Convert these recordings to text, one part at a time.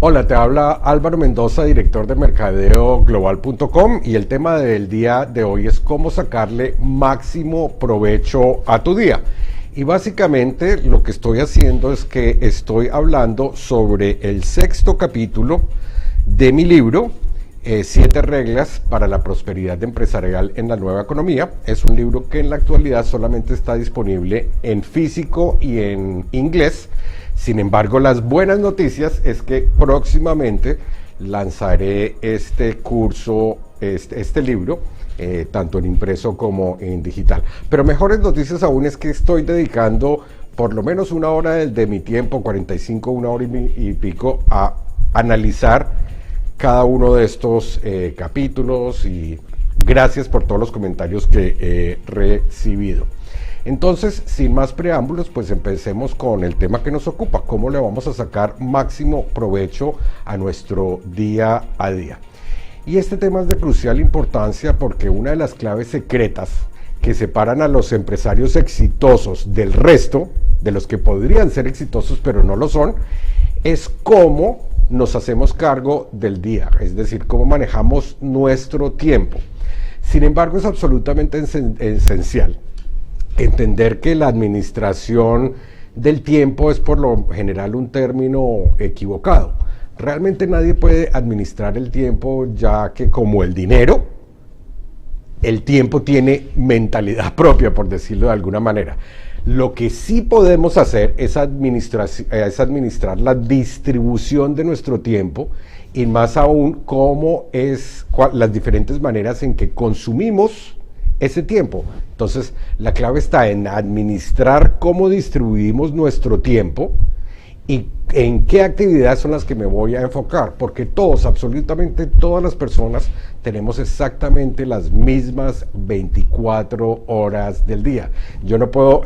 Hola, te habla Álvaro Mendoza, director de mercadeoglobal.com, y el tema del día de hoy es cómo sacarle máximo provecho a tu día. Y básicamente lo que estoy haciendo es que estoy hablando sobre el sexto capítulo de mi libro, 7 reglas para la prosperidad empresarial en la nueva economía. Es un libro que en la actualidad solamente está disponible en físico y en inglés. Sin embargo, las buenas noticias es que próximamente lanzaré este curso, este libro, tanto en impreso como en digital. Pero mejores noticias aún es que estoy dedicando por lo menos una hora de mi tiempo, 45, una hora y pico, a analizar cada uno de estos capítulos, y gracias por todos los comentarios que he recibido. Entonces, sin más preámbulos, pues empecemos con el tema que nos ocupa: cómo le vamos a sacar máximo provecho a nuestro día a día. Y este tema es de crucial importancia porque una de las claves secretas que separan a los empresarios exitosos del resto, de los que podrían ser exitosos pero no lo son, es cómo nos hacemos cargo del día, es decir, cómo manejamos nuestro tiempo. Sin embargo, es absolutamente esencial entender que la administración del tiempo es por lo general un término equivocado. Realmente nadie puede administrar el tiempo, ya que como el dinero, el tiempo tiene mentalidad propia, por decirlo de alguna manera. Lo que sí podemos hacer es administrar la distribución de nuestro tiempo, y más aún las diferentes maneras en que consumimos ese tiempo. Entonces, la clave está en administrar cómo distribuimos nuestro tiempo y en qué actividades son las que me voy a enfocar, porque todos, absolutamente todas las personas, tenemos exactamente las mismas 24 horas del día. Yo no puedo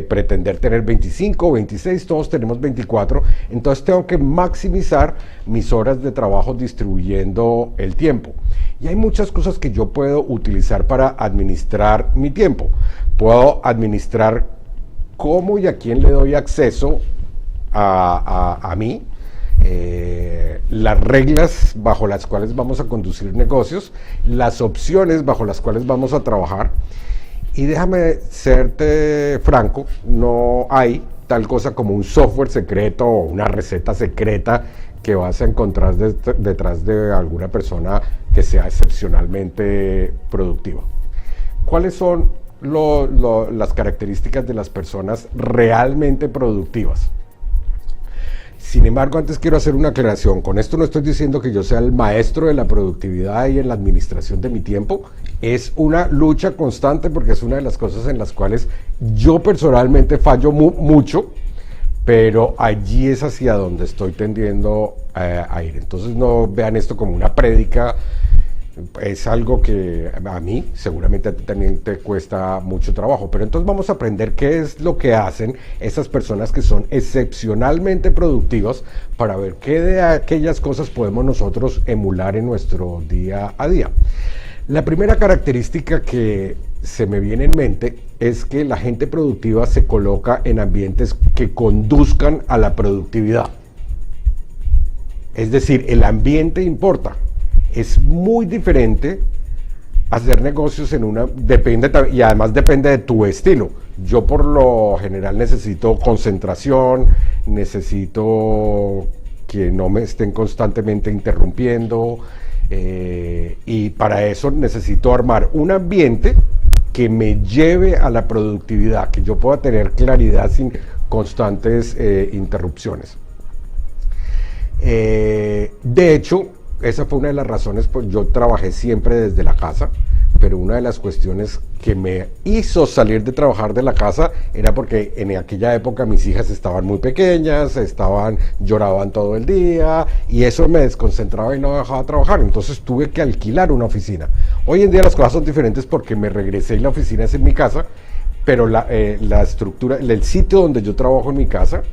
pretender tener 25 o 26, todos tenemos 24, entonces tengo que maximizar mis horas de trabajo distribuyendo el tiempo. Y hay muchas cosas que yo puedo utilizar para administrar mi tiempo. Puedo administrar cómo y a quién le doy acceso a mí, las reglas bajo las cuales vamos a conducir negocios, las opciones bajo las cuales vamos a trabajar. Y déjame serte franco, no hay tal cosa como un software secreto o una receta secreta que vas a encontrar detrás de alguna persona que sea excepcionalmente productiva. ¿Cuáles son las características de las personas realmente productivas? Sin embargo, antes quiero hacer una aclaración. Con esto no estoy diciendo que yo sea el maestro de la productividad y en la administración de mi tiempo. Es una lucha constante porque es una de las cosas en las cuales yo personalmente fallo mucho, pero allí es hacia donde estoy tendiendo a ir. Entonces no vean esto como una prédica. Es algo que a mí seguramente a ti también te cuesta mucho trabajo, pero entonces vamos a aprender qué es lo que hacen esas personas que son excepcionalmente productivas, para ver qué de aquellas cosas podemos nosotros emular en nuestro día a día. La primera característica que se me viene en mente es que la gente productiva se coloca en ambientes que conduzcan a la productividad. Es decir, el ambiente importa. Es muy diferente hacer negocios y además depende de tu estilo. Yo por lo general necesito concentración, necesito que no me estén constantemente interrumpiendo, y para eso necesito armar un ambiente que me lleve a la productividad, que yo pueda tener claridad sin constantes interrupciones. De hecho, esa fue una de las razones, pues yo trabajé siempre desde la casa, pero una de las cuestiones que me hizo salir de trabajar de la casa era porque en aquella época mis hijas estaban muy pequeñas, lloraban todo el día, y eso me desconcentraba y no dejaba trabajar. Entonces tuve que alquilar una oficina. Hoy en día las cosas son diferentes porque me regresé y la oficina es en mi casa, pero la estructura, el sitio donde yo trabajo en mi casa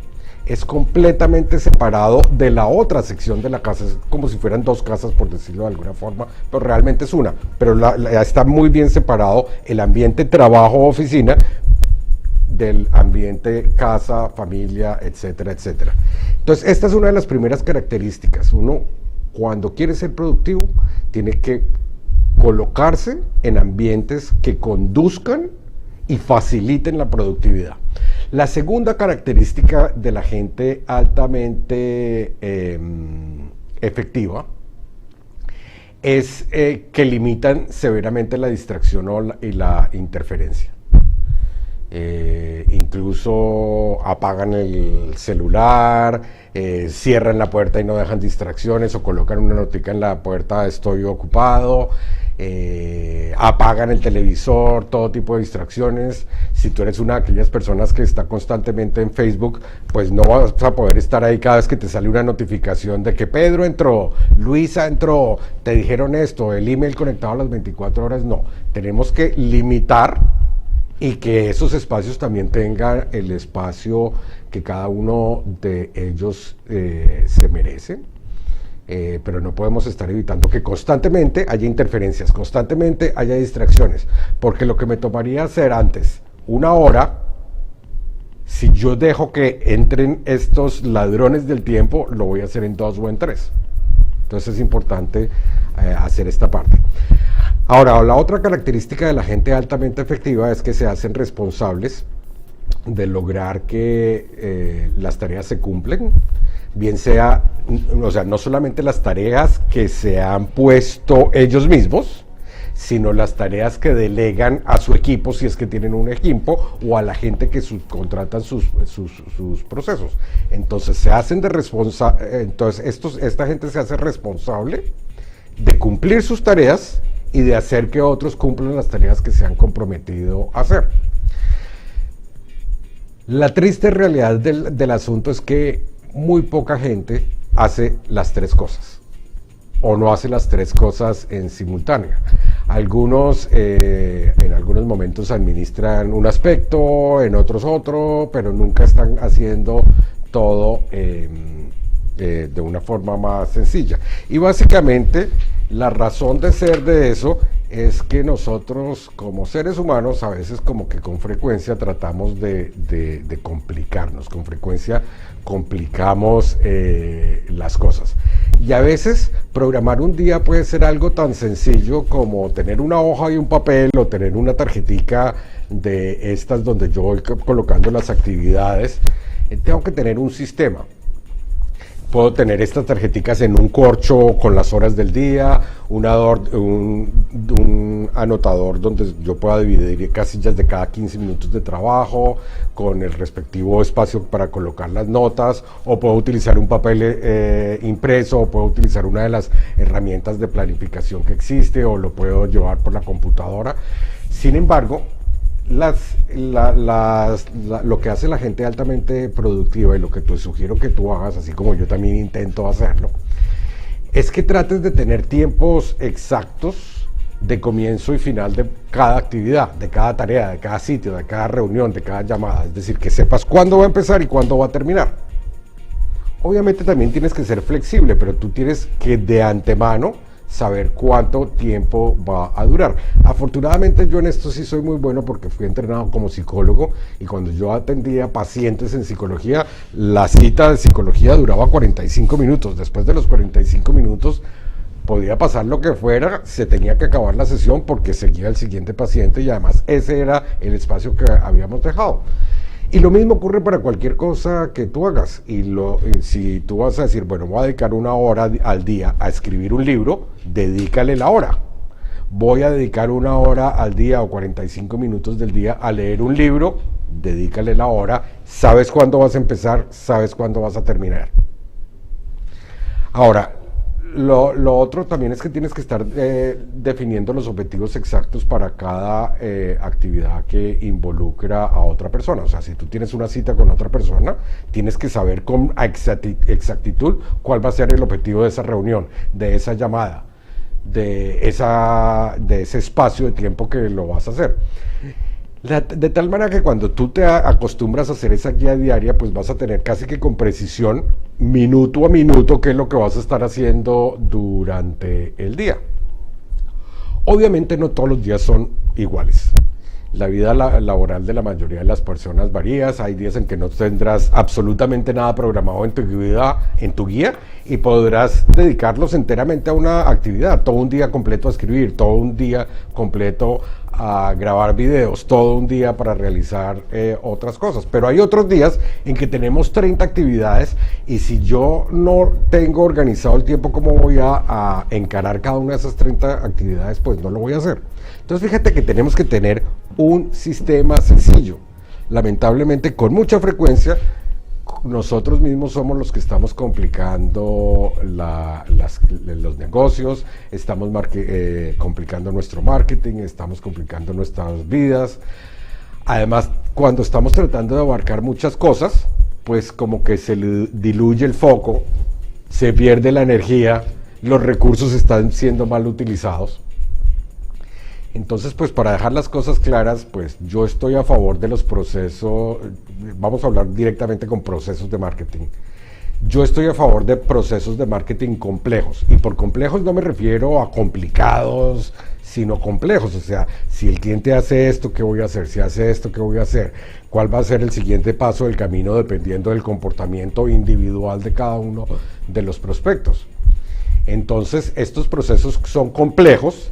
es completamente separado de la otra sección de la casa. Es como si fueran dos casas, por decirlo de alguna forma, pero realmente es una. Pero está muy bien separado el ambiente trabajo-oficina, del ambiente casa, familia, etcétera, etcétera. Entonces, esta es una de las primeras características. Uno, cuando quiere ser productivo, tiene que colocarse en ambientes que conduzcan y faciliten la productividad. La segunda característica de la gente altamente efectiva es que limitan severamente la distracción y la interferencia. Incluso apagan el celular, cierran la puerta y no dejan distracciones, o colocan una notica en la puerta: estoy ocupado. Apagan el televisor, todo tipo de distracciones. Si tú eres una de aquellas personas que está constantemente en Facebook, pues no vas a poder estar ahí cada vez que te sale una notificación de que Pedro entró, Luisa entró, te dijeron esto, el email conectado a las 24 horas. No, tenemos que limitar y que esos espacios también tengan el espacio que cada uno de ellos se merece. Pero no podemos estar evitando que constantemente haya interferencias, constantemente haya distracciones, porque lo que me tomaría hacer antes 1 hora, si yo dejo que entren estos ladrones del tiempo, lo voy a hacer en 2 o en 3. Entonces es importante hacer esta parte. Ahora, la otra característica de la gente altamente efectiva es que se hacen responsables de lograr que las tareas se cumplen, bien sea, o sea, no solamente las tareas que se han puesto ellos mismos, sino las tareas que delegan a su equipo, si es que tienen un equipo, o a la gente que subcontratan sus procesos. Entonces se hacen esta gente se hace responsable de cumplir sus tareas y de hacer que otros cumplan las tareas que se han comprometido a hacer. La triste realidad del asunto es que muy poca gente hace las 3 cosas, o no hace las 3 cosas en simultánea. Algunos en algunos momentos administran un aspecto, en otros otro, pero nunca están haciendo todo de una forma más sencilla. Y básicamente la razón de ser de eso es que nosotros como seres humanos a veces como que con frecuencia tratamos de complicarnos, con frecuencia complicamos las cosas. Y a veces programar un día puede ser algo tan sencillo como tener una hoja y un papel, o tener una tarjetica de estas donde yo voy colocando las actividades. Tengo que tener un sistema. Puedo tener estas tarjeticas en un corcho con las horas del día, un anotador donde yo pueda dividir casillas de cada 15 minutos de trabajo, con el respectivo espacio para colocar las notas, o puedo utilizar un papel impreso, o puedo utilizar una de las herramientas de planificación que existe, o lo puedo llevar por la computadora. Sin embargo, lo que hace la gente altamente productiva, y lo que te sugiero que tú hagas, así como yo también intento hacerlo, es que trates de tener tiempos exactos de comienzo y final de cada actividad, de cada tarea, de cada sitio, de cada reunión, de cada llamada. Es decir, que sepas cuándo va a empezar y cuándo va a terminar. Obviamente también tienes que ser flexible, pero tú tienes que de antemano saber cuánto tiempo va a durar. Afortunadamente yo en esto sí soy muy bueno, porque fui entrenado como psicólogo, y cuando yo atendía pacientes en psicología, la cita de psicología duraba 45 minutos. Después de los 45 minutos podía pasar lo que fuera, se tenía que acabar la sesión porque seguía el siguiente paciente, y además ese era el espacio que habíamos dejado. Y lo mismo ocurre para cualquier cosa que tú hagas. Si tú vas a decir, bueno, voy a dedicar 1 hora al día a escribir un libro, dedícale la hora. Voy a dedicar 1 hora al día o 45 minutos del día a leer un libro, dedícale la hora. Sabes cuándo vas a empezar, sabes cuándo vas a terminar. Ahora, lo otro también es que tienes que estar definiendo los objetivos exactos para cada actividad que involucra a otra persona. O sea, si tú tienes una cita con otra persona, tienes que saber con exactitud cuál va a ser el objetivo de esa reunión, de esa llamada, de ese espacio de tiempo que lo vas a hacer. De tal manera que cuando tú te acostumbras a hacer esa guía diaria, pues vas a tener casi que con precisión, minuto a minuto, qué es lo que vas a estar haciendo durante el día. Obviamente no todos los días son iguales. La vida laboral de la mayoría de las personas varía. Hay días en que no tendrás absolutamente nada programado en tu guía y podrás dedicarlos enteramente a una actividad. Todo un día completo a escribir, todo un día completo a grabar videos, todo un día para realizar otras cosas. Pero hay otros días en que tenemos 30 actividades y si yo no tengo organizado el tiempo como voy a encarar cada una de esas 30 actividades, pues no lo voy a hacer. Entonces fíjate que tenemos que tener un sistema sencillo. Lamentablemente, con mucha frecuencia, nosotros mismos somos los que estamos complicando los negocios, estamos complicando nuestro marketing, estamos complicando nuestras vidas. Además, cuando estamos tratando de abarcar muchas cosas, pues como que se diluye el foco, se pierde la energía, los recursos están siendo mal utilizados. Entonces, pues para dejar las cosas claras, pues yo estoy a favor de los procesos, vamos a hablar directamente con procesos de marketing. Yo estoy a favor de procesos de marketing complejos, y por complejos no me refiero a complicados, sino complejos. O sea, si el cliente hace esto, ¿qué voy a hacer? Si hace esto, ¿qué voy a hacer? ¿Cuál va a ser el siguiente paso del camino dependiendo del comportamiento individual de cada uno de los prospectos? Entonces, estos procesos son complejos,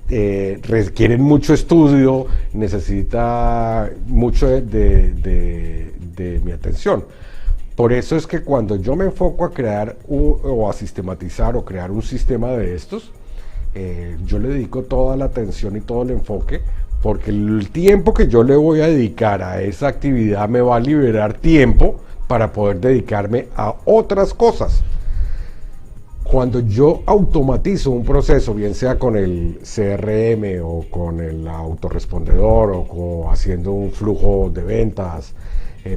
requieren mucho estudio, necesita mucho de mi atención. Por eso es que cuando yo me enfoco a crear o a sistematizar o crear un sistema de estos, yo le dedico toda la atención y todo el enfoque, porque el tiempo que yo le voy a dedicar a esa actividad me va a liberar tiempo para poder dedicarme a otras cosas. Cuando yo automatizo un proceso, bien sea con el CRM o con el autorrespondedor o haciendo un flujo de ventas,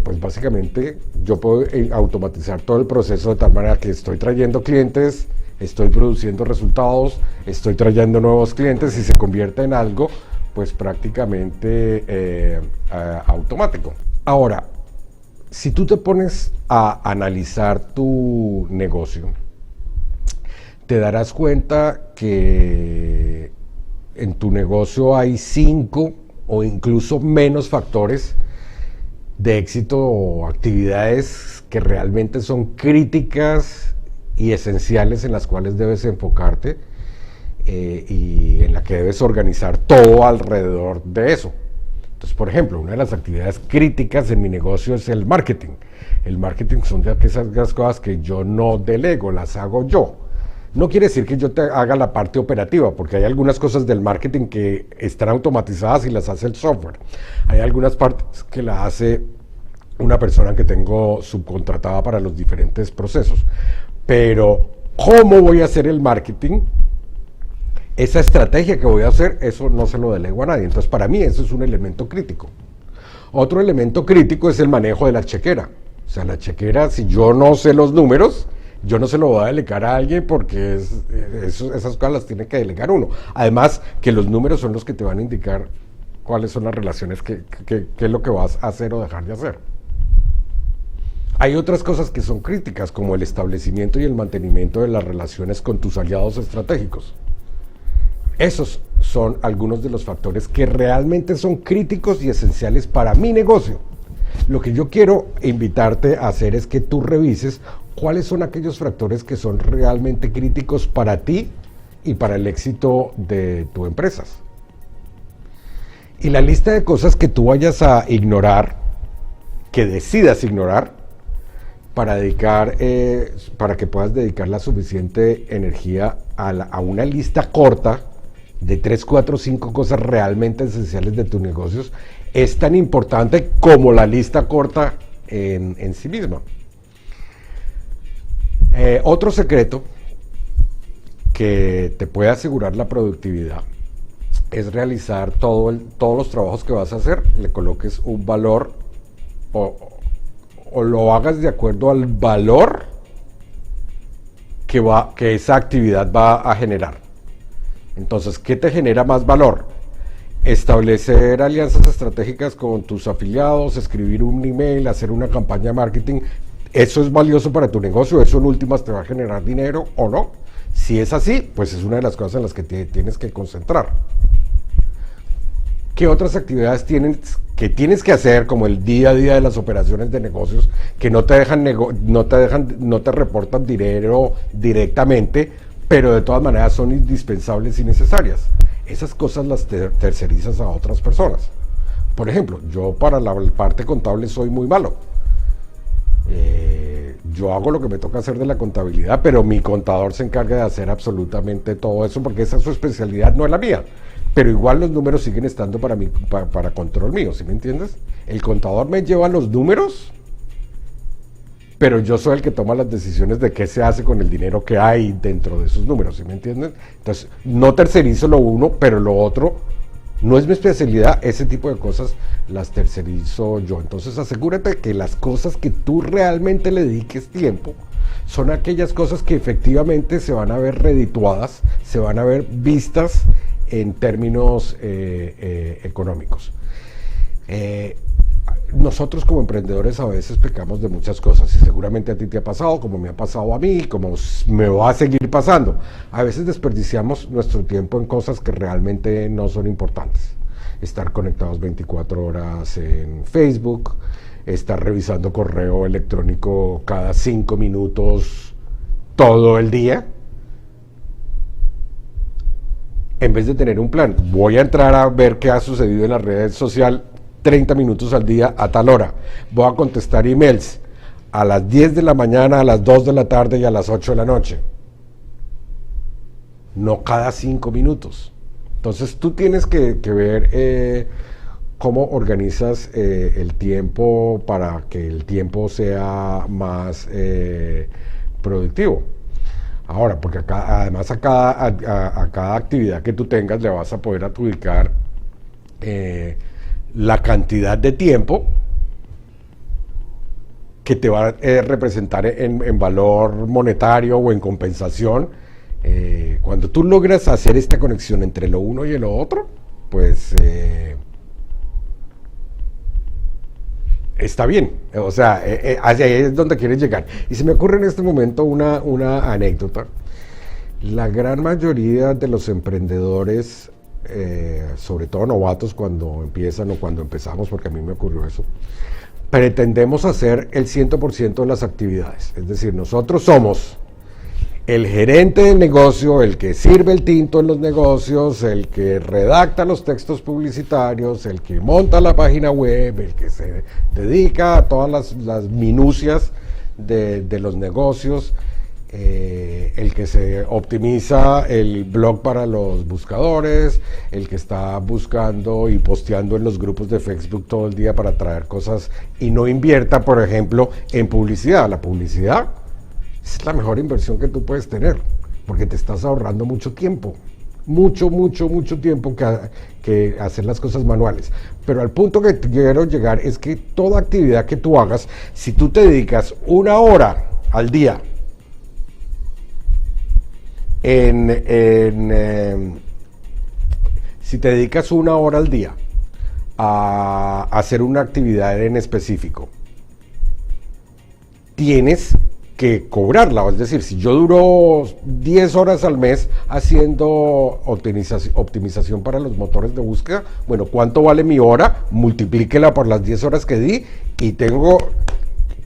pues básicamente yo puedo automatizar todo el proceso de tal manera que estoy trayendo clientes, estoy produciendo resultados, estoy trayendo nuevos clientes y se convierte en algo pues prácticamente automático. Ahora, si tú te pones a analizar tu negocio, te darás cuenta que en tu negocio hay 5 o incluso menos factores de éxito o actividades que realmente son críticas y esenciales en las cuales debes enfocarte y en la que debes organizar todo alrededor de eso. Entonces, por ejemplo, una de las actividades críticas en mi negocio es el marketing. El marketing son de aquellas cosas que yo no delego, las hago yo. No quiere decir que yo te haga la parte operativa, porque hay algunas cosas del marketing que están automatizadas y las hace el software. Hay algunas partes que la hace una persona que tengo subcontratada para los diferentes procesos. Pero, ¿cómo voy a hacer el marketing? Esa estrategia que voy a hacer, eso no se lo delego a nadie. Entonces, para mí, eso es un elemento crítico. Otro elemento crítico es el manejo de la chequera. O sea, la chequera, si yo no sé los números, yo no se lo voy a delegar a alguien porque esas cosas las tiene que delegar uno. Además, que los números son los que te van a indicar cuáles son las relaciones, qué es lo que vas a hacer o dejar de hacer. Hay otras cosas que son críticas, como el establecimiento y el mantenimiento de las relaciones con tus aliados estratégicos. Esos son algunos de los factores que realmente son críticos y esenciales para mi negocio. Lo que yo quiero invitarte a hacer es que tú revises cuáles son aquellos factores que son realmente críticos para ti y para el éxito de tu empresa. Y la lista de cosas que tú vayas a ignorar, que decidas ignorar, para que puedas dedicar la suficiente energía a una lista corta de 3, 4, 5 cosas realmente esenciales de tus negocios, es tan importante como la lista corta en sí misma. Otro secreto que te puede asegurar la productividad es realizar todos los trabajos que vas a hacer, le coloques un valor o lo hagas de acuerdo al valor que esa actividad va a generar. Entonces, ¿qué te genera más valor? Establecer alianzas estratégicas con tus afiliados, escribir un email, hacer una campaña de marketing. ¿Eso es valioso para tu negocio? ¿Eso en últimas te va a generar dinero o no? Si es así, pues es una de las cosas en las que te tienes que concentrar. ¿Qué otras actividades que tienes que hacer, como el día a día de las operaciones de negocios, que no te dejan, no te reportan dinero directamente, pero de todas maneras son indispensables y necesarias? Esas cosas las tercerizas a otras personas. Por ejemplo, yo para la parte contable soy muy malo. Yo hago lo que me toca hacer de la contabilidad, pero mi contador se encarga de hacer absolutamente todo eso, porque esa es su especialidad, no es la mía. Pero igual los números siguen estando para mí, para control mío, ¿sí me entiendes? El contador me lleva los números, pero yo soy el que toma las decisiones de qué se hace con el dinero que hay dentro de esos números, ¿sí me entienden? Entonces, no tercerizo lo uno, pero lo otro no es mi especialidad. Ese tipo de cosas las tercerizo yo. Entonces, asegúrate que las cosas que tú realmente le dediques tiempo son aquellas cosas que efectivamente se van a ver redituadas, se van a ver vistas en términos económicos. Nosotros como emprendedores a veces pecamos de muchas cosas, y seguramente a ti te ha pasado, como me ha pasado a mí, como me va a seguir pasando. A veces desperdiciamos nuestro tiempo en cosas que realmente no son importantes. Estar conectados 24 horas en Facebook, estar revisando correo electrónico cada 5 minutos todo el día, en vez de tener un plan. Voy a entrar a ver qué ha sucedido en la red social 30 minutos al día a tal hora. Voy a contestar emails a las 10 de la mañana, a las 2 de la tarde y a las 8 de la noche. No cada 5 minutos. Entonces tú tienes que ver cómo organizas el tiempo para que el tiempo sea más productivo. Ahora, porque además a cada actividad que tú tengas le vas a poder adjudicar la cantidad de tiempo que te va a representar en valor monetario o en compensación. Cuando tú logras hacer esta conexión entre lo uno y lo otro, pues está bien. O sea, hacia ahí es donde quieres llegar. Y se me ocurre en este momento una anécdota. La gran mayoría de los emprendedores, sobre todo novatos cuando empiezan o cuando empezamos, porque a mí me ocurrió eso, pretendemos hacer el 100% de las actividades. Es decir, nosotros somos el gerente del negocio, el que sirve el tinto en los negocios, el que redacta los textos publicitarios, el que monta la página web, el que se dedica a todas las minucias de los negocios, el que se optimiza el blog para los buscadores, el que está buscando y posteando en los grupos de Facebook todo el día para traer cosas y no invierta, por ejemplo, en publicidad. La publicidad es la mejor inversión que tú puedes tener, porque te estás ahorrando mucho tiempo, mucho tiempo que hacer las cosas manuales. Pero al punto que quiero llegar es que toda actividad que tú hagas, si tú te dedicas 1 hora al día si te dedicas 1 hora al día a hacer una actividad en específico, tienes que cobrarla. Es decir, si yo duro 10 horas al mes haciendo optimización para los motores de búsqueda, bueno, ¿cuánto vale mi hora? Multiplíquela por las 10 horas que di y tengo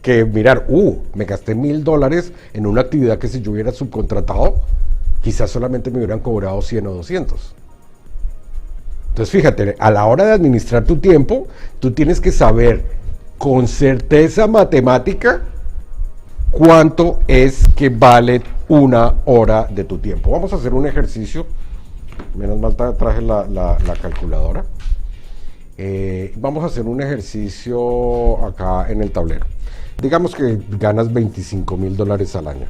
que mirar, me gasté $1,000 en una actividad que si yo hubiera subcontratado, quizás solamente me hubieran cobrado 100 o 200. Entonces fíjate, a la hora de administrar tu tiempo, tú tienes que saber con certeza matemática cuánto es que vale 1 hora de tu tiempo. Vamos a hacer un ejercicio. Menos mal traje la calculadora. Vamos a hacer un ejercicio acá en el tablero. Digamos que ganas $25,000 al año,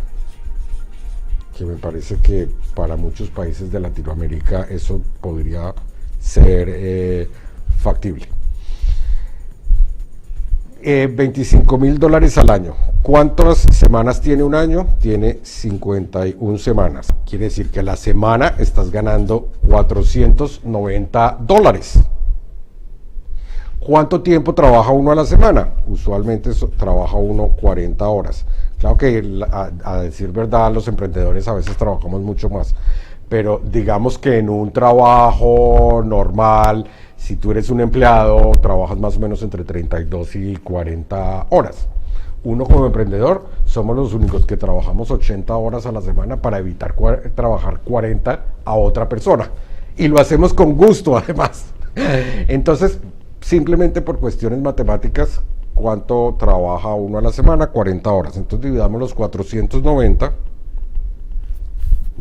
que me parece que para muchos países de Latinoamérica eso podría ser factible. $25,000 al año. ¿Cuántas semanas tiene un año? Tiene 51 semanas. Quiere decir que a la semana estás ganando $490. ¿Cuánto tiempo trabaja uno a la semana? Usualmente trabaja uno 40 horas. Claro que a decir verdad, los emprendedores a veces trabajamos mucho más. pero digamos que en un trabajo normal, si tú eres un empleado, trabajas más o menos entre 32 y 40 horas. Uno como emprendedor somos los únicos que trabajamos 80 horas a la semana para evitar trabajar 40 a otra persona. Y lo hacemos con gusto además. Entonces, simplemente por cuestiones matemáticas, ¿cuánto trabaja uno a la semana? 40 horas. Entonces dividamos los 490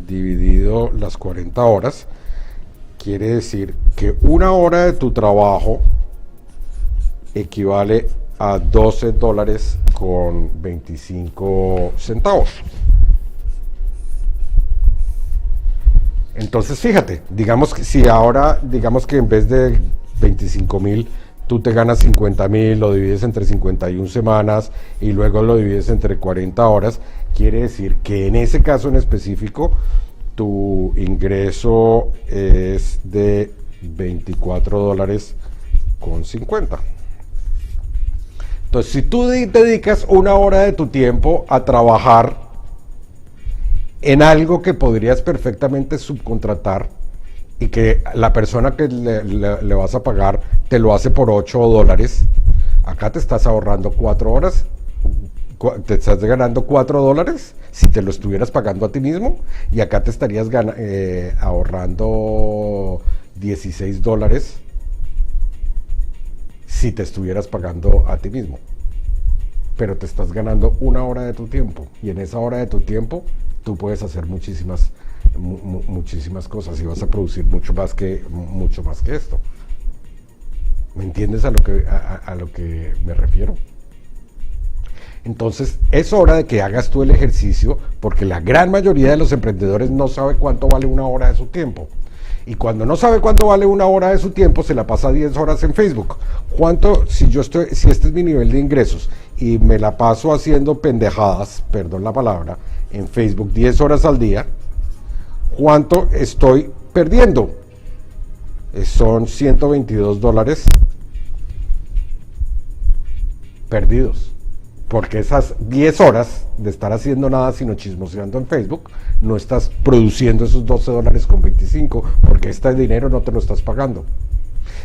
dividido las 40 horas. Quiere decir que una hora de tu trabajo equivale a $12 con 25 centavos. Entonces fíjate, digamos que en vez de 25,000 tú te ganas 50,000, lo divides entre 51 semanas y luego lo divides entre 40 horas, quiere decir que en ese caso en específico tu ingreso es de $24 con 50. Entonces, si tú dedicas una hora de tu tiempo a trabajar en algo que podrías perfectamente subcontratar y que la persona que le vas a pagar te lo hace por $8, acá te estás ahorrando 4 horas, te estás ganando $4 si te lo estuvieras pagando a ti mismo, y acá te estarías ahorrando $16 si te estuvieras pagando a ti mismo. Pero te estás ganando una hora de tu tiempo, y en esa hora de tu tiempo tú puedes hacer muchísimas cosas y vas a producir mucho más que esto. ¿Me entiendes a lo que me refiero? Entonces es hora de que hagas tú el ejercicio, porque la gran mayoría de los emprendedores no sabe cuánto vale una hora de su tiempo. Y cuando no sabe cuánto vale una hora de su tiempo, se la pasa 10 horas en Facebook. Si este es mi nivel de ingresos y me la paso haciendo pendejadas, perdón la palabra, en Facebook 10 horas al día, ¿cuánto estoy perdiendo? Son $122 perdidos. Porque esas 10 horas de estar haciendo nada sino chismoseando en Facebook, no estás produciendo esos $12 con 25, porque este dinero no te lo estás pagando.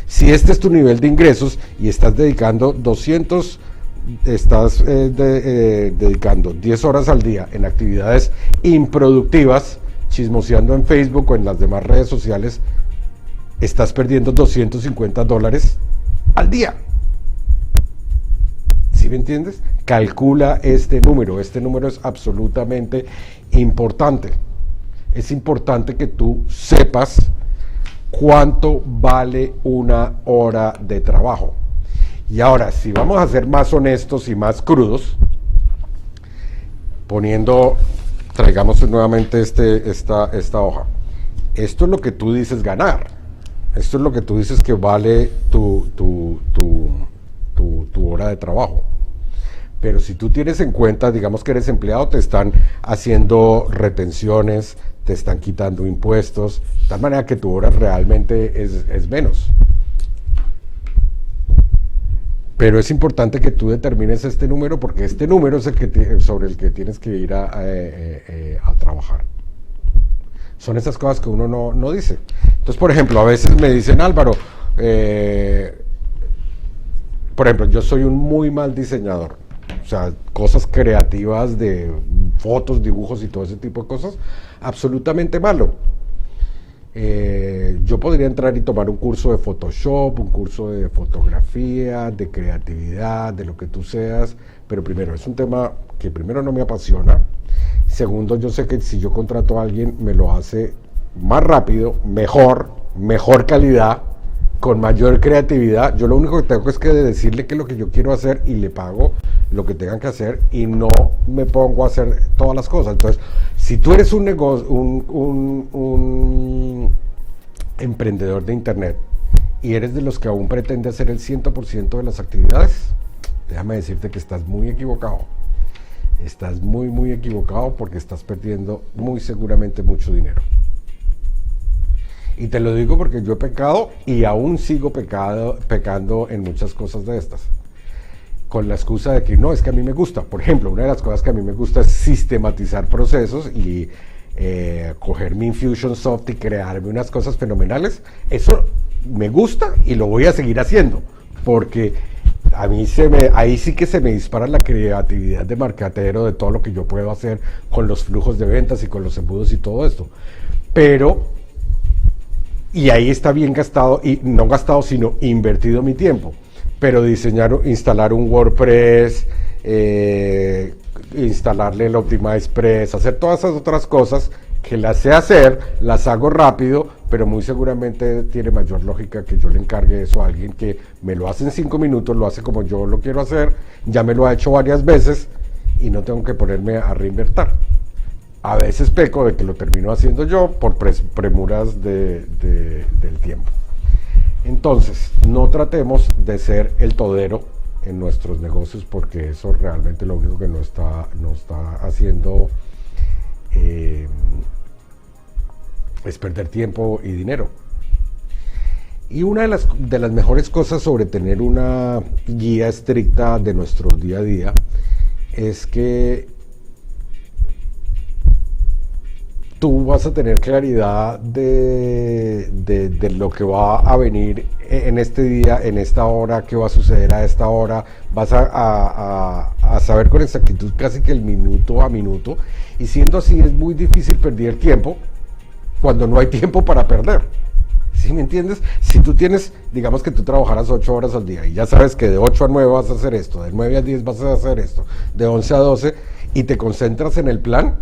Si este es tu nivel de ingresos y estás dedicando dedicando 10 horas al día en actividades improductivas, chismoseando en Facebook o en las demás redes sociales, estás perdiendo $250 al día. ¿Sí me entiendes? Calcula este número es absolutamente importante. Es importante que tú sepas cuánto vale una hora de trabajo. Y ahora, si vamos a ser más honestos y más crudos, traigamos nuevamente esta hoja. Esto es lo que tú dices ganar. Esto es lo que tú dices que vale tu hora de trabajo. Pero si tú tienes en cuenta, digamos que eres empleado, te están haciendo retenciones, te están quitando impuestos, de tal manera que tu hora realmente es menos. Pero es importante que tú determines este número, porque este número es sobre el que tienes que ir a trabajar. Son esas cosas que uno no dice. Entonces, por ejemplo, a veces me dicen, Álvaro, por ejemplo, yo soy un muy mal diseñador. O sea, cosas creativas de fotos, dibujos y todo ese tipo de cosas, absolutamente malo. Yo podría entrar y tomar un curso de Photoshop, un curso de fotografía, de creatividad, de lo que tú seas, pero primero, es un tema que primero no me apasiona. Segundo, yo sé que si yo contrato a alguien, me lo hace más rápido, mejor calidad, con mayor creatividad. Yo lo único que tengo es que decirle que es lo que yo quiero hacer y le pago lo que tengan que hacer y no me pongo a hacer todas las cosas. Entonces, si tú eres un negocio, un emprendedor de internet y eres de los que aún pretende hacer el 100% de las actividades, déjame decirte que estás muy equivocado. Estás muy equivocado, porque estás perdiendo muy seguramente mucho dinero. Y te lo digo porque yo he pecado y aún sigo pecando en muchas cosas de estas. Con la excusa de que no, es que a mí me gusta. Por ejemplo, una de las cosas que a mí me gusta es sistematizar procesos y coger mi Infusionsoft y crearme unas cosas fenomenales, eso me gusta y lo voy a seguir haciendo, porque a mí ahí sí que se me dispara la creatividad de marketero, de todo lo que yo puedo hacer con los flujos de ventas y con los embudos y todo esto. Pero, y ahí está bien gastado, y no gastado, sino invertido mi tiempo. Pero instalar un WordPress, instalarle el OptimizePress, hacer todas esas otras cosas que las sé hacer, las hago rápido, pero muy seguramente tiene mayor lógica que yo le encargue eso a alguien que me lo hace en 5 minutos, lo hace como yo lo quiero hacer, ya me lo ha hecho varias veces y no tengo que ponerme a reinventar. A veces peco de que lo termino haciendo yo por premuras del tiempo. Entonces, no tratemos de ser el todero en nuestros negocios, porque eso realmente lo único que nos está haciendo es perder tiempo y dinero. Y una de las mejores cosas sobre tener una guía estricta de nuestro día a día es que tú vas a tener claridad de lo que va a venir en este día, en esta hora, qué va a suceder a esta hora. Vas a saber con exactitud casi que el minuto a minuto. Y siendo así, es muy difícil perder tiempo cuando no hay tiempo para perder. ¿Sí me entiendes? Si tú tienes, digamos que tú trabajaras 8 horas al día y ya sabes que de 8 a 9 vas a hacer esto, de 9 a 10 vas a hacer esto, de 11 a 12 y te concentras en el plan,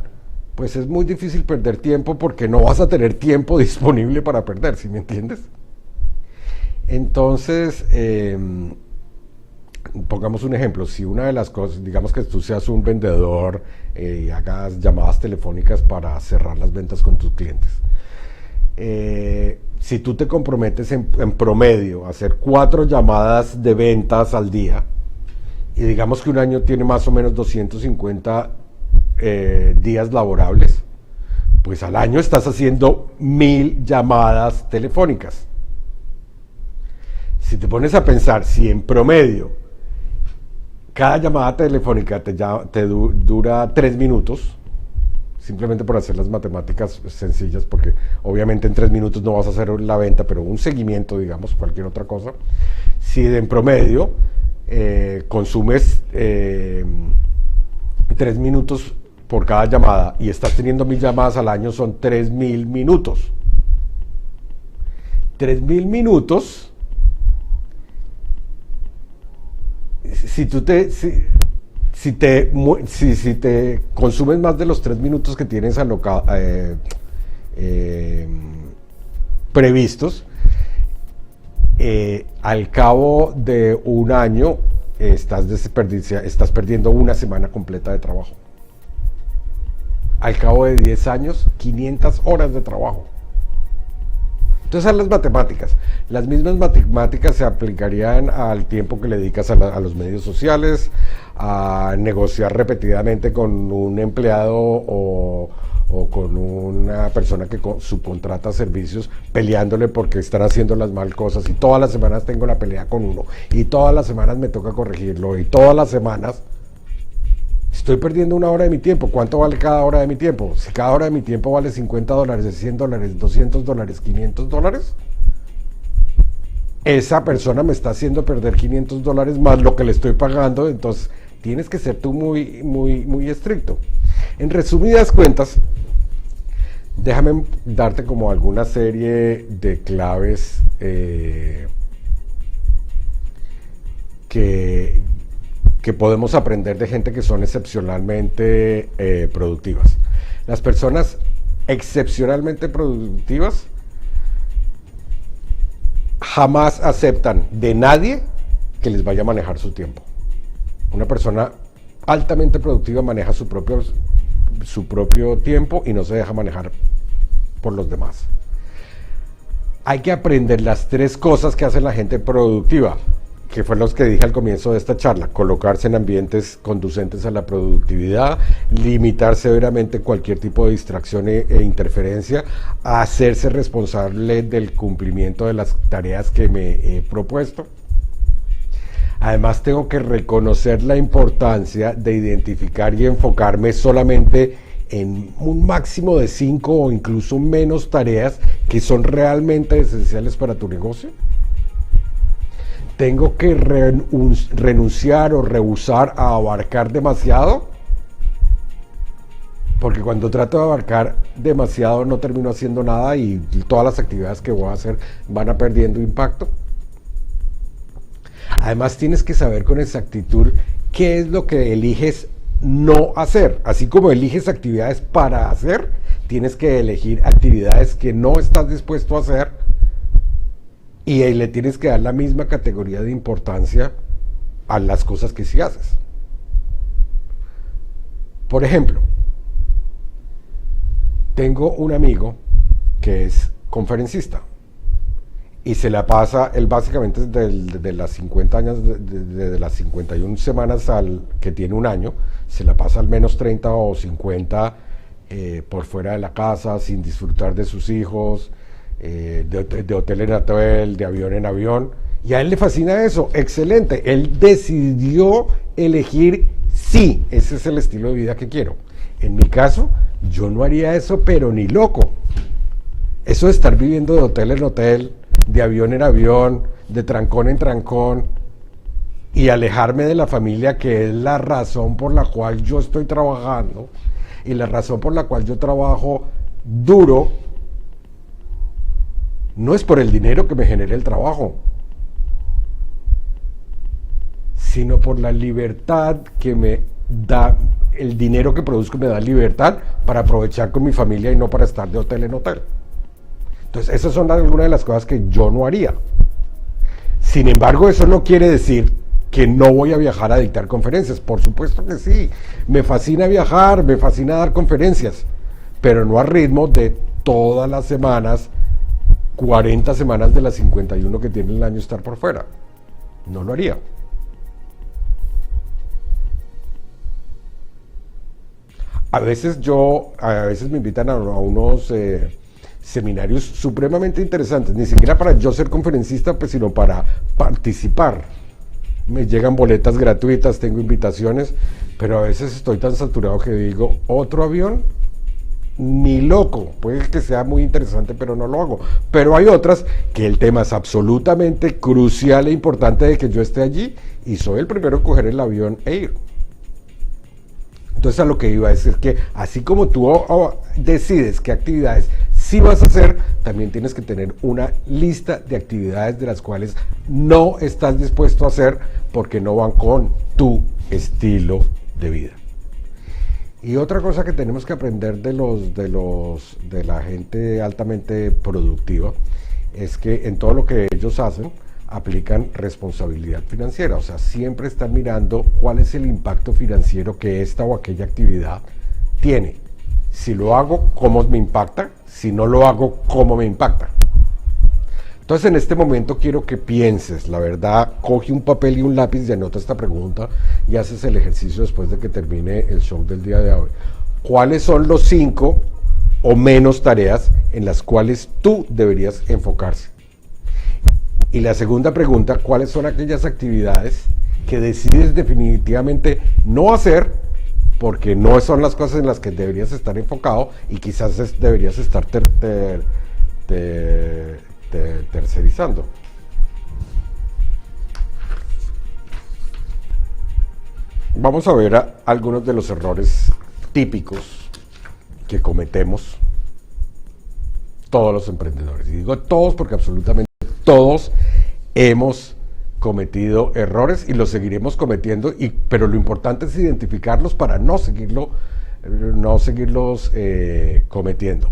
pues es muy difícil perder tiempo porque no vas a tener tiempo disponible para perder, ¿sí me entiendes? Entonces, pongamos un ejemplo, si una de las cosas, digamos que tú seas un vendedor y hagas llamadas telefónicas para cerrar las ventas con tus clientes. Si tú te comprometes en promedio a hacer 4 llamadas de ventas al día, y digamos que un año tiene más o menos 250 días laborables, pues al año estás haciendo 1000 llamadas telefónicas. Si te pones a pensar, si en promedio cada llamada telefónica te dura 3 minutos, simplemente por hacer las matemáticas sencillas, porque obviamente en 3 minutos no vas a hacer la venta, pero un seguimiento, digamos, cualquier otra cosa. Si en promedio consumes 3 minutos por cada llamada y estás teniendo 1000 llamadas al año, son 3000 minutos. 3000 minutos. Si te consumes más de los 3 minutos que tienes previstos, al cabo de un año estás perdiendo una semana completa de trabajo. Al cabo de 10 años, 500 horas de trabajo. Entonces, las matemáticas. Las mismas matemáticas se aplicarían al tiempo que le dedicas a los medios sociales, a negociar repetidamente con un empleado o con una persona que subcontrata servicios, peleándole porque están haciendo las mal cosas, y todas las semanas tengo la pelea con uno, y todas las semanas me toca corregirlo, y todas las semanas estoy perdiendo una hora de mi tiempo. ¿Cuánto vale cada hora de mi tiempo? Si cada hora de mi tiempo vale $50, $100, $200, $500, esa persona me está haciendo perder $500 más lo que le estoy pagando. Entonces tienes que ser tú muy, muy, muy estricto. En resumidas cuentas, déjame darte como alguna serie de claves que podemos aprender de gente que son excepcionalmente productivas. Las personas excepcionalmente productivas jamás aceptan de nadie que les vaya a manejar su tiempo. Una persona altamente productiva maneja su propio tiempo y no se deja manejar por los demás. Hay que aprender las 3 cosas que hace la gente productiva, que fue los que dije al comienzo de esta charla: colocarse en ambientes conducentes a la productividad, limitar severamente cualquier tipo de distracción e interferencia, hacerse responsable del cumplimiento de las tareas que me he propuesto. Además, tengo que reconocer la importancia de identificar y enfocarme solamente en un máximo de 5 o incluso menos tareas que son realmente esenciales para tu negocio? ¿Tengo que renunciar o rehusar a abarcar demasiado? Porque cuando trato de abarcar demasiado no termino haciendo nada y todas las actividades que voy a hacer van a perdiendo impacto. Además tienes que saber con exactitud qué es lo que eliges no hacer. Así como eliges actividades para hacer, tienes que elegir actividades que no estás dispuesto a hacer y le tienes que dar la misma categoría de importancia a las cosas que sí haces. Por ejemplo, tengo un amigo que es conferencista y se la pasa, él básicamente de las 50 años, de las 51 semanas que tiene un año, se la pasa al menos 30 o 50 por fuera de la casa, sin disfrutar de sus hijos, de hotel en hotel, de avión en avión, y a él le fascina eso, excelente, él decidió elegir, sí, ese es el estilo de vida que quiero. En mi caso, yo no haría eso, pero ni loco. Eso de estar viviendo de hotel en hotel, de avión en avión, de trancón en trancón, y alejarme de la familia, que es la razón por la cual yo estoy trabajando, y la razón por la cual yo trabajo duro, no es por el dinero que me genere el trabajo, sino por la libertad que me da. El dinero que produzco me da libertad para aprovechar con mi familia y no para estar de hotel en hotel. Entonces, esas son algunas de las cosas que yo no haría. Sin embargo, eso no quiere decir que no voy a viajar a dictar conferencias. Por supuesto que sí. Me fascina viajar, me fascina dar conferencias, pero no al ritmo de todas las semanas, 40 semanas de las 51 que tiene el año estar por fuera. No lo haría. A veces me invitan a unos seminarios supremamente interesantes, ni siquiera para yo ser conferencista, pues, sino para participar. Me llegan boletas gratuitas, tengo invitaciones, pero a veces estoy tan saturado que digo, ¿otro avión? Ni loco. Puede que sea muy interesante, pero no lo hago. Pero hay otras que el tema es absolutamente crucial e importante de que yo esté allí y soy el primero en coger el avión e ir. Entonces, a lo que iba a decir que así como tú decides qué actividades sí vas a hacer, también tienes que tener una lista de actividades de las cuales no estás dispuesto a hacer porque no van con tu estilo de vida. Y otra cosa que tenemos que aprender de la gente altamente productiva es que en todo lo que ellos hacen aplican responsabilidad financiera, o sea, siempre están mirando cuál es el impacto financiero que esta o aquella actividad tiene. Si lo hago, ¿cómo me impacta? Si no lo hago, ¿cómo me impacta? Entonces, en este momento quiero que pienses, la verdad, coge un papel y un lápiz y anota esta pregunta y haces el ejercicio después de que termine el show del día de hoy. ¿Cuáles son los 5 o menos tareas en las cuales tú deberías enfocarse? Y la segunda pregunta, ¿cuáles son aquellas actividades que decides definitivamente no hacer porque no son las cosas en las que deberías estar enfocado y quizás deberías estar tercerizando? Vamos a ver algunos de los errores típicos que cometemos todos los emprendedores. Y digo todos porque absolutamente todos hemos cometido errores y los seguiremos cometiendo, pero lo importante es identificarlos para no seguirlos cometiendo.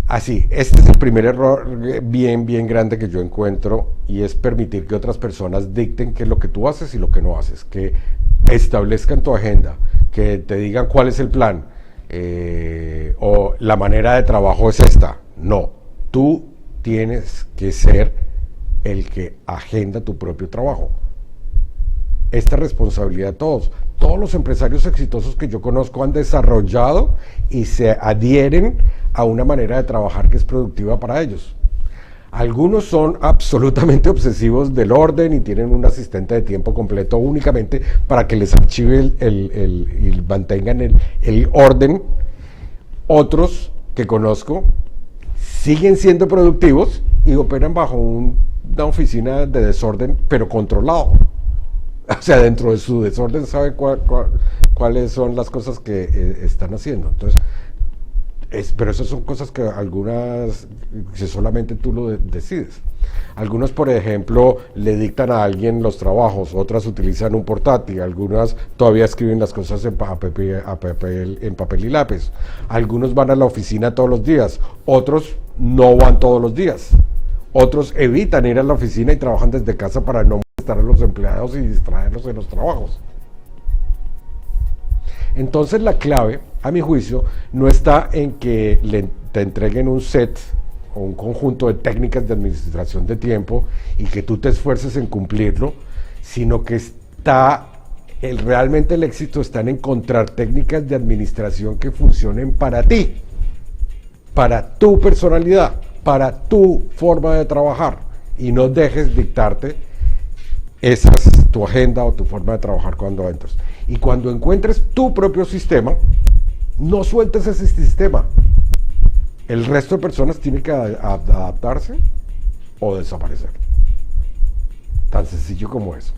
Así, este es el primer error bien grande que yo encuentro, y es permitir que otras personas dicten qué es lo que tú haces y lo que no haces, que establezcan tu agenda, que te digan cuál es el plan o la manera de trabajo es esta. No, tú tienes que ser el que agenda tu propio trabajo. Esta responsabilidad de todos los empresarios exitosos que yo conozco han desarrollado y se adhieren a una manera de trabajar que es productiva para ellos. Algunos son absolutamente obsesivos del orden y tienen un asistente de tiempo completo únicamente para que les archive y mantengan el orden. Otros que conozco siguen siendo productivos y operan bajo una oficina de desorden, pero controlado. O sea, dentro de su desorden sabe cuáles son las cosas que están haciendo. Entonces, pero esas son cosas que algunas, que solamente tú lo decides. Algunos, por ejemplo, le dictan a alguien los trabajos, otras utilizan un portátil, algunas todavía escriben las cosas en papel y lápiz. Algunos van a la oficina todos los días, otros no van todos los días. Otros evitan ir a la oficina y trabajan desde casa para no molestar a los empleados y distraerlos en los trabajos. Entonces la clave, a mi juicio, no está en que te entreguen un set o un conjunto de técnicas de administración de tiempo y que tú te esfuerces en cumplirlo, sino que realmente el éxito está en encontrar técnicas de administración que funcionen para ti, para tu personalidad, para tu forma de trabajar, y no dejes dictarte tu agenda o tu forma de trabajar cuando entres. Y cuando encuentres tu propio sistema, no sueltes ese sistema. El resto de personas tiene que adaptarse o desaparecer. Tan sencillo como eso.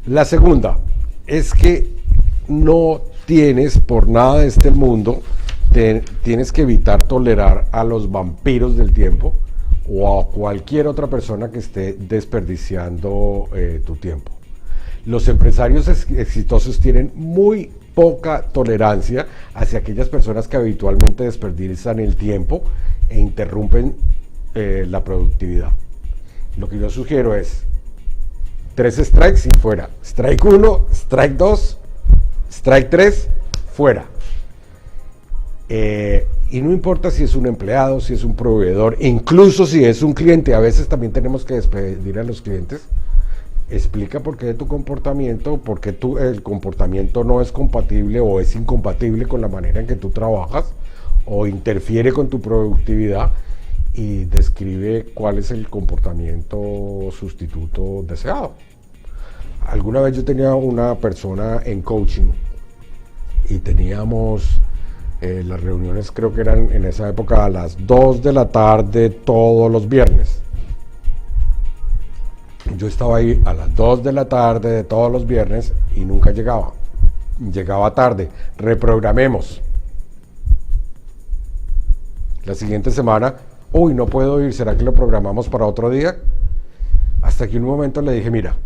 La segunda es que no tienes por nada de este mundo, tienes que evitar tolerar a los vampiros del tiempo o a cualquier otra persona que esté desperdiciando tu tiempo. Los empresarios exitosos tienen muy poca tolerancia hacia aquellas personas que habitualmente desperdician el tiempo e interrumpen la productividad. Lo que yo sugiero es 3 strikes y fuera. Strike 1, strike 2, strike 3, fuera. Y no importa si es un empleado, si es un proveedor, incluso si es un cliente, a veces también tenemos que despedir a los clientes. Explica por qué tu comportamiento, por qué el comportamiento no es compatible o es incompatible con la manera en que tú trabajas o interfiere con tu productividad, y describe cuál es el comportamiento sustituto deseado. Alguna vez yo tenía una persona en coaching y teníamos las reuniones, creo que eran en esa época a las 2 de la tarde todos los viernes. Yo estaba ahí a las 2 de la tarde de todos los viernes y nunca llegaba. Llegaba tarde. Reprogramemos. La siguiente semana, no puedo ir, ¿será que lo programamos para otro día? Hasta que un momento le dije, mira,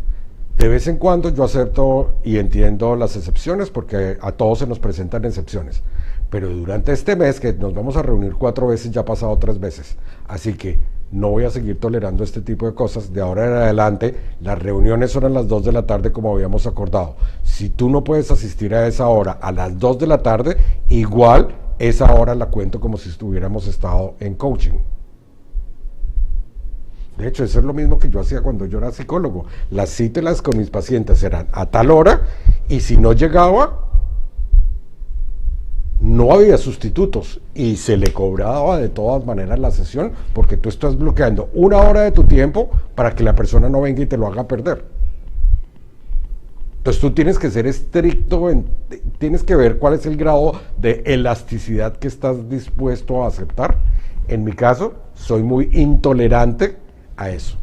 de vez en cuando yo acepto y entiendo las excepciones porque a todos se nos presentan excepciones. Pero durante este mes, que nos vamos a reunir 4 veces, ya ha pasado 3 veces. Así que no voy a seguir tolerando este tipo de cosas. De ahora en adelante, las reuniones son a las 2 de la tarde como habíamos acordado. Si tú no puedes asistir a esa hora, a las 2 de la tarde, igual esa hora la cuento como si hubiéramos estado en coaching. De hecho, eso es lo mismo que yo hacía cuando yo era psicólogo. Las citas con mis pacientes eran a tal hora, y si no llegaba, no había sustitutos y se le cobraba de todas maneras la sesión, porque tú estás bloqueando 1 hora de tu tiempo para que la persona no venga y te lo haga perder. Entonces tú tienes que ser estricto, tienes que ver cuál es el grado de elasticidad que estás dispuesto a aceptar. En mi caso, soy muy intolerante a eso.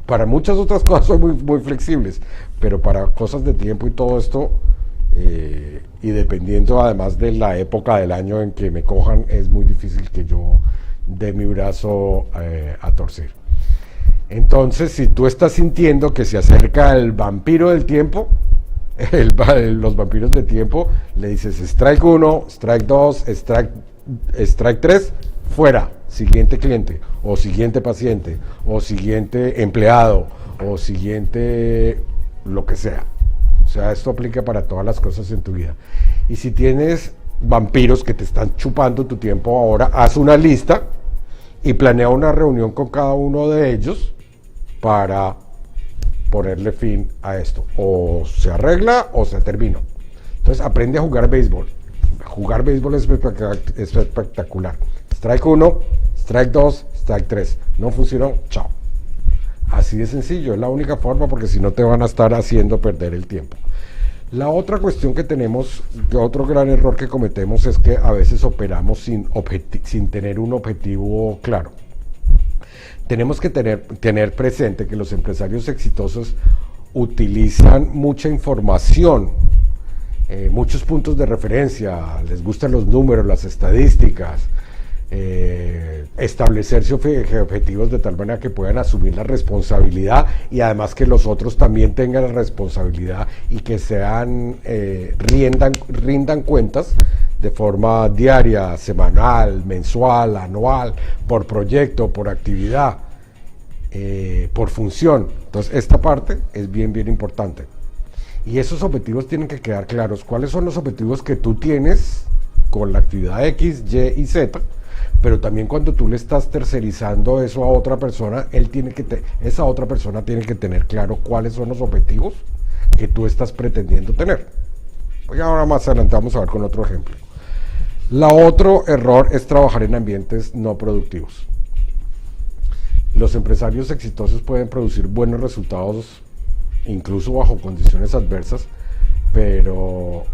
Para muchas otras cosas soy muy flexibles, pero para cosas de tiempo y todo esto, y dependiendo además de la época del año en que me cojan, es muy difícil que yo dé mi brazo a torcer. Entonces, si tú estás sintiendo que se acerca el vampiro del tiempo, los vampiros del tiempo, le dices strike 1, strike 2, strike 3, fuera, siguiente cliente, o siguiente paciente, o siguiente empleado, o siguiente lo que sea. O sea, esto aplica para todas las cosas en tu vida. Y si tienes vampiros que te están chupando tu tiempo ahora, haz una lista y planea una reunión con cada uno de ellos para ponerle fin a esto. O se arregla o se termina. Entonces aprende a jugar béisbol. Jugar béisbol es espectacular. Strike 1, Strike 2, strike 3. No funcionó, chao. Así de sencillo, es la única forma, porque si no te van a estar haciendo perder el tiempo. La otra cuestión que tenemos, otro gran error que cometemos, es que a veces operamos sin tener un objetivo claro. Tenemos que tener presente que los empresarios exitosos utilizan mucha información, muchos puntos de referencia, les gustan los números, las estadísticas, establecerse objetivos de tal manera que puedan asumir la responsabilidad, y además que los otros también tengan la responsabilidad y que rindan cuentas de forma diaria, semanal, mensual, anual, por proyecto, por actividad, por función. Entonces esta parte es bien importante, y esos objetivos tienen que quedar claros. ¿Cuáles son los objetivos que tú tienes con la actividad X, Y y Z? Pero también cuando tú le estás tercerizando eso a otra persona, esa otra persona tiene que tener claro cuáles son los objetivos que tú estás pretendiendo tener. Y ahora más adelante vamos a ver con otro ejemplo. Otro error es trabajar en ambientes no productivos. Los empresarios exitosos pueden producir buenos resultados incluso bajo condiciones adversas, pero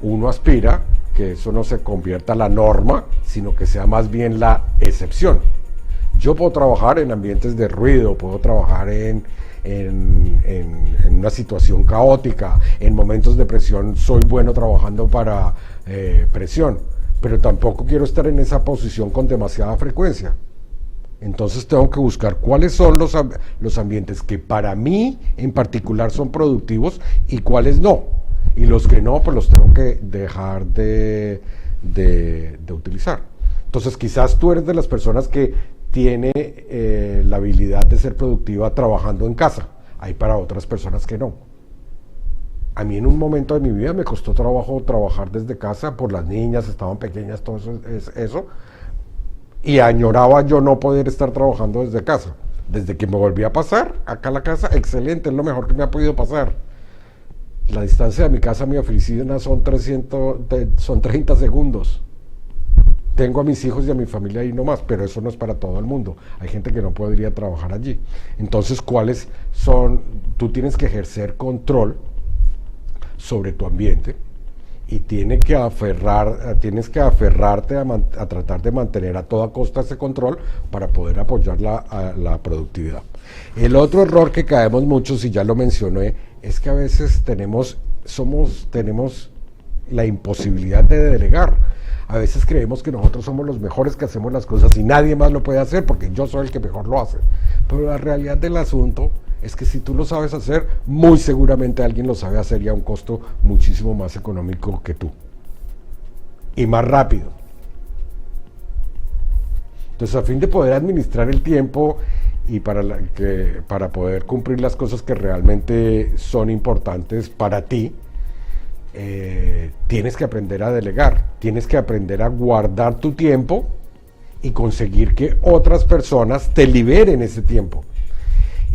uno aspira que eso no se convierta en la norma, sino que sea más bien la excepción. Yo puedo trabajar en ambientes de ruido, puedo trabajar en una situación caótica, en momentos de presión soy bueno trabajando para presión, pero tampoco quiero estar en esa posición con demasiada frecuencia. Entonces tengo que buscar cuáles son los ambientes que para mí en particular son productivos y cuáles no. Y los que no, pues los tengo que dejar de utilizar. Entonces quizás tú eres de las personas que tiene la habilidad de ser productiva trabajando en casa. Hay para otras personas que no. A mí en un momento de mi vida me costó trabajo trabajar desde casa por las niñas, estaban pequeñas, todo eso. Y añoraba yo no poder estar trabajando desde casa. Desde que me volví a pasar acá a la casa, excelente, es lo mejor que me ha podido pasar. La distancia de mi casa a mi oficina son 30 segundos. Tengo a mis hijos y a mi familia ahí nomás, pero eso no es para todo el mundo. Hay gente que no podría trabajar allí. Entonces, ¿cuáles son? Tú tienes que ejercer control sobre tu ambiente y tienes que aferrarte a tratar de mantener a toda costa ese control para poder apoyar la productividad. El otro error que caemos muchos, y ya lo mencioné, es que a veces tenemos la imposibilidad de delegar. A veces creemos que nosotros somos los mejores que hacemos las cosas y nadie más lo puede hacer porque yo soy el que mejor lo hace. Pero la realidad del asunto es que si tú lo sabes hacer, muy seguramente alguien lo sabe hacer y a un costo muchísimo más económico que tú. Y más rápido. Entonces, a fin de poder administrar el tiempo y para poder cumplir las cosas que realmente son importantes para ti, tienes que aprender a delegar, tienes que aprender a guardar tu tiempo y conseguir que otras personas te liberen ese tiempo.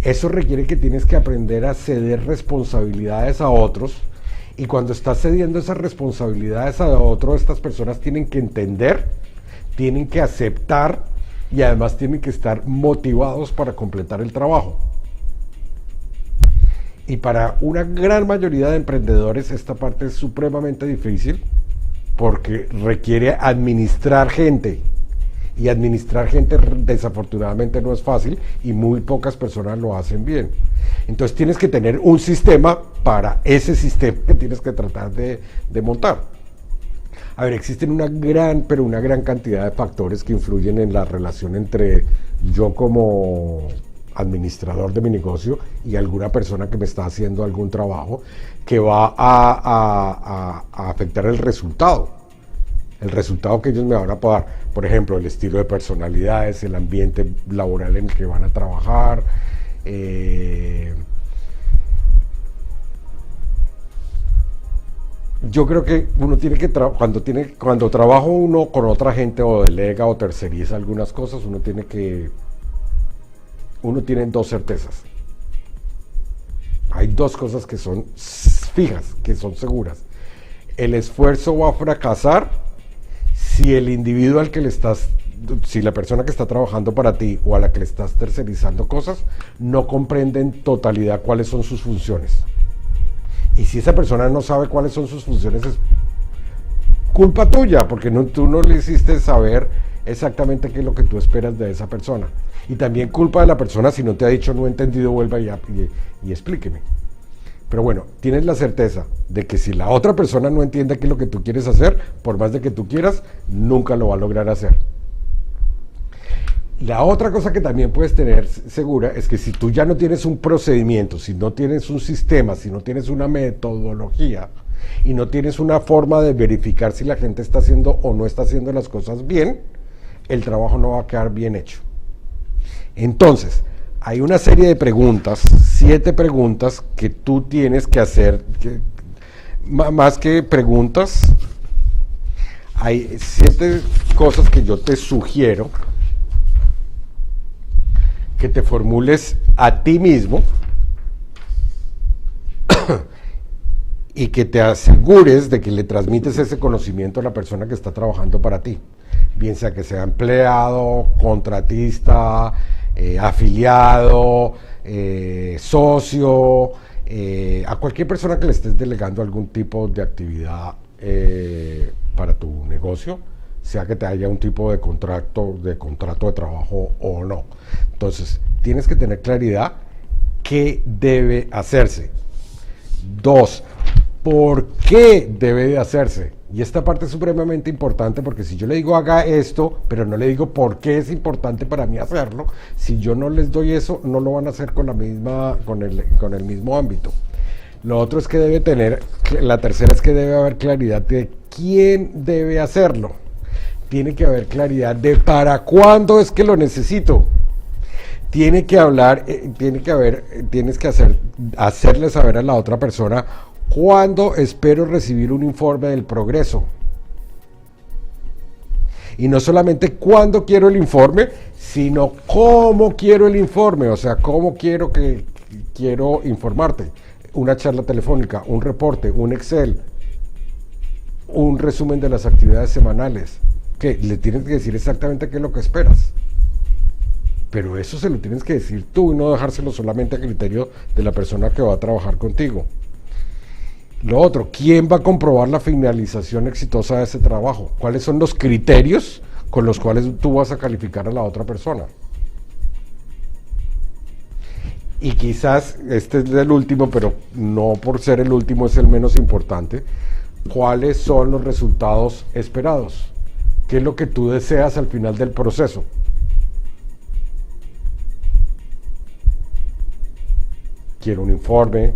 Eso requiere que tienes que aprender a ceder responsabilidades a otros, y cuando estás cediendo esas responsabilidades a otros, estas personas tienen que entender, tienen que aceptar y además tienen que estar motivados para completar el trabajo. Y para una gran mayoría de emprendedores esta parte es supremamente difícil porque requiere administrar gente. Y administrar gente desafortunadamente no es fácil y muy pocas personas lo hacen bien. Entonces tienes que tener un sistema para ese sistema que tienes que tratar de montar. A ver, existen una gran cantidad de factores que influyen en la relación entre yo como administrador de mi negocio y alguna persona que me está haciendo algún trabajo que va a afectar el resultado que ellos me van a dar. Por ejemplo, el estilo de personalidades, el ambiente laboral en el que van a trabajar, yo creo que uno tiene que cuando trabaja uno con otra gente o delega o terceriza algunas cosas, uno tiene dos certezas. Hay dos cosas que son fijas, que son seguras. El esfuerzo va a fracasar si el individuo al que le estás si la persona que está trabajando para ti o a la que le estás tercerizando cosas no comprende en totalidad cuáles son sus funciones. Y si esa persona no sabe cuáles son sus funciones, es culpa tuya, porque tú no le hiciste saber exactamente qué es lo que tú esperas de esa persona. Y también culpa de la persona si no te ha dicho no he entendido, vuelva y explíqueme. Pero bueno, tienes la certeza de que si la otra persona no entiende qué es lo que tú quieres hacer, por más de que tú quieras, nunca lo va a lograr hacer. La otra cosa que también puedes tener segura es que si tú ya no tienes un procedimiento, si no tienes un sistema, si no tienes una metodología y no tienes una forma de verificar si la gente está haciendo o no está haciendo las cosas bien, el trabajo no va a quedar bien hecho. Entonces, hay una serie de preguntas, 7 preguntas que tú tienes que hacer, más que preguntas, hay 7 cosas que yo te sugiero que te formules a ti mismo y que te asegures de que le transmites ese conocimiento a la persona que está trabajando para ti, bien sea que sea empleado, contratista, afiliado, socio, a cualquier persona que le estés delegando algún tipo de actividad para tu negocio, sea que te haya un tipo de contrato de trabajo o no. Entonces, tienes que tener claridad qué debe hacerse. 2, ¿por qué debe de hacerse? Y esta parte es supremamente importante porque si yo le digo haga esto, pero no le digo por qué es importante para mí hacerlo, si yo no les doy eso, no lo van a hacer con el mismo ámbito. Lo otro es que debe tener, la tercera es que debe haber claridad de quién debe hacerlo. Tiene que haber claridad de para cuándo es que lo necesito. Tienes que hacerle saber a la otra persona cuándo espero recibir un informe del progreso. Y no solamente cuándo quiero el informe, sino cómo quiero el informe, o sea, cómo quiero informarte. Una charla telefónica, un reporte, un Excel, un resumen de las actividades semanales. Que le tienes que decir exactamente qué es lo que esperas. Pero eso se lo tienes que decir tú y no dejárselo solamente a criterio de la persona que va a trabajar contigo. Lo otro, ¿quién va a comprobar la finalización exitosa de ese trabajo? ¿Cuáles son los criterios con los cuales tú vas a calificar a la otra persona? Y quizás este es el último, pero no por ser el último es el menos importante. ¿Cuáles son los resultados esperados? ¿Qué es lo que tú deseas al final del proceso? Quiero un informe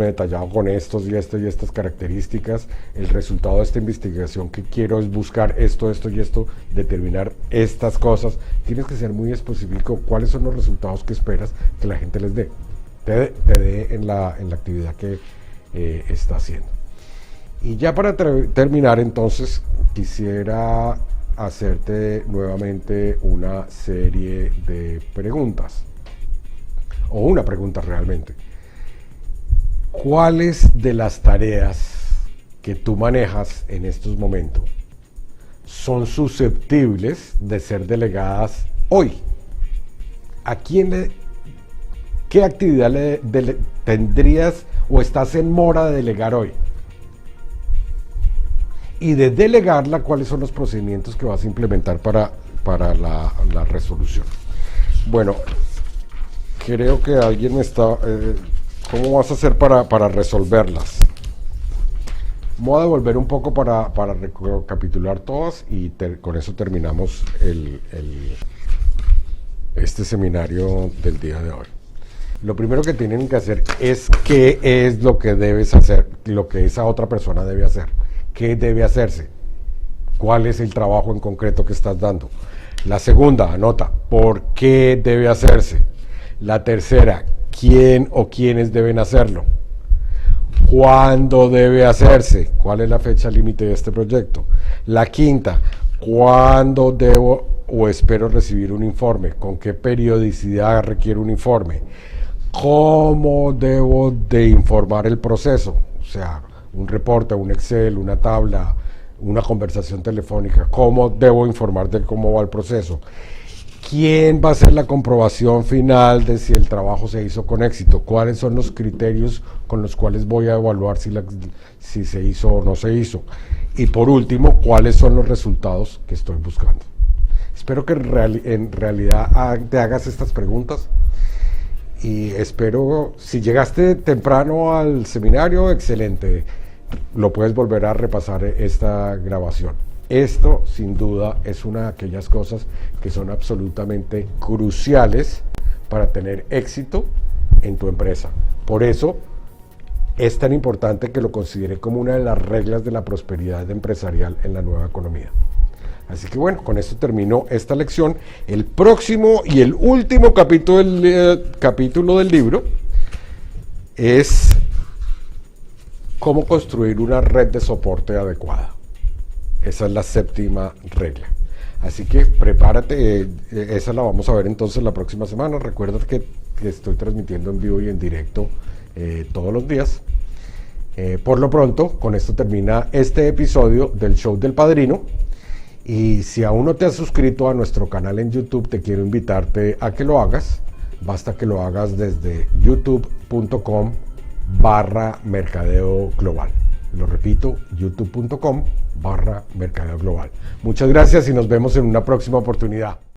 detallado con estos y estas características. El resultado de esta investigación que quiero es buscar esto y esto, determinar estas cosas. Tienes que ser muy específico cuáles son los resultados que esperas que la gente te dé en la actividad que está haciendo. Y ya para terminar, entonces, quisiera hacerte nuevamente una serie de preguntas, o una pregunta realmente. ¿Cuáles de las tareas que tú manejas en estos momentos son susceptibles de ser delegadas hoy? ¿Qué actividad tendrías o estás en mora de delegar hoy? Y de delegarla, ¿cuáles son los procedimientos que vas a implementar para la resolución? Bueno, creo que alguien me está... ¿cómo vas a hacer para resolverlas? Voy a devolver un poco para recapitular todas y con eso terminamos este seminario del día de hoy. Lo primero que tienen que hacer es qué es lo que debes hacer, lo que esa otra persona debe hacer. ¿Qué debe hacerse? ¿Cuál es el trabajo en concreto que estás dando? La segunda, anota, ¿por qué debe hacerse? La tercera, ¿quién o quiénes deben hacerlo? ¿Cuándo debe hacerse? ¿Cuál es la fecha límite de este proyecto? La quinta, ¿cuándo debo o espero recibir un informe? ¿Con qué periodicidad requiere un informe? ¿Cómo debo de informar el proceso? O sea, un reporte, un Excel, una tabla, una conversación telefónica, cómo debo informar de cómo va el proceso, quién va a hacer la comprobación final de si el trabajo se hizo con éxito, cuáles son los criterios con los cuales voy a evaluar si se hizo o no se hizo, y por último, cuáles son los resultados que estoy buscando. Espero que en realidad te hagas estas preguntas y espero, si llegaste temprano al seminario, excelente, lo puedes volver a repasar esta grabación. Esto sin duda es una de aquellas cosas que son absolutamente cruciales para tener éxito en tu empresa. Por eso es tan importante que lo considere como una de las reglas de la prosperidad empresarial en la nueva economía. Así que bueno, con esto termino esta lección. El próximo y el último capítulo del libro es cómo construir una red de soporte adecuada. Esa es la séptima regla. Así que prepárate, esa la vamos a ver entonces la próxima semana. Recuerda que estoy transmitiendo en vivo y en directo todos los días. Por lo pronto, con esto termina este episodio del Show del Padrino. Y si aún no te has suscrito a nuestro canal en YouTube, te quiero invitarte a que lo hagas. Basta que lo hagas desde youtube.com/mercadeo global. Lo repito, youtube.com/mercadeo global. Muchas gracias y nos vemos en una próxima oportunidad.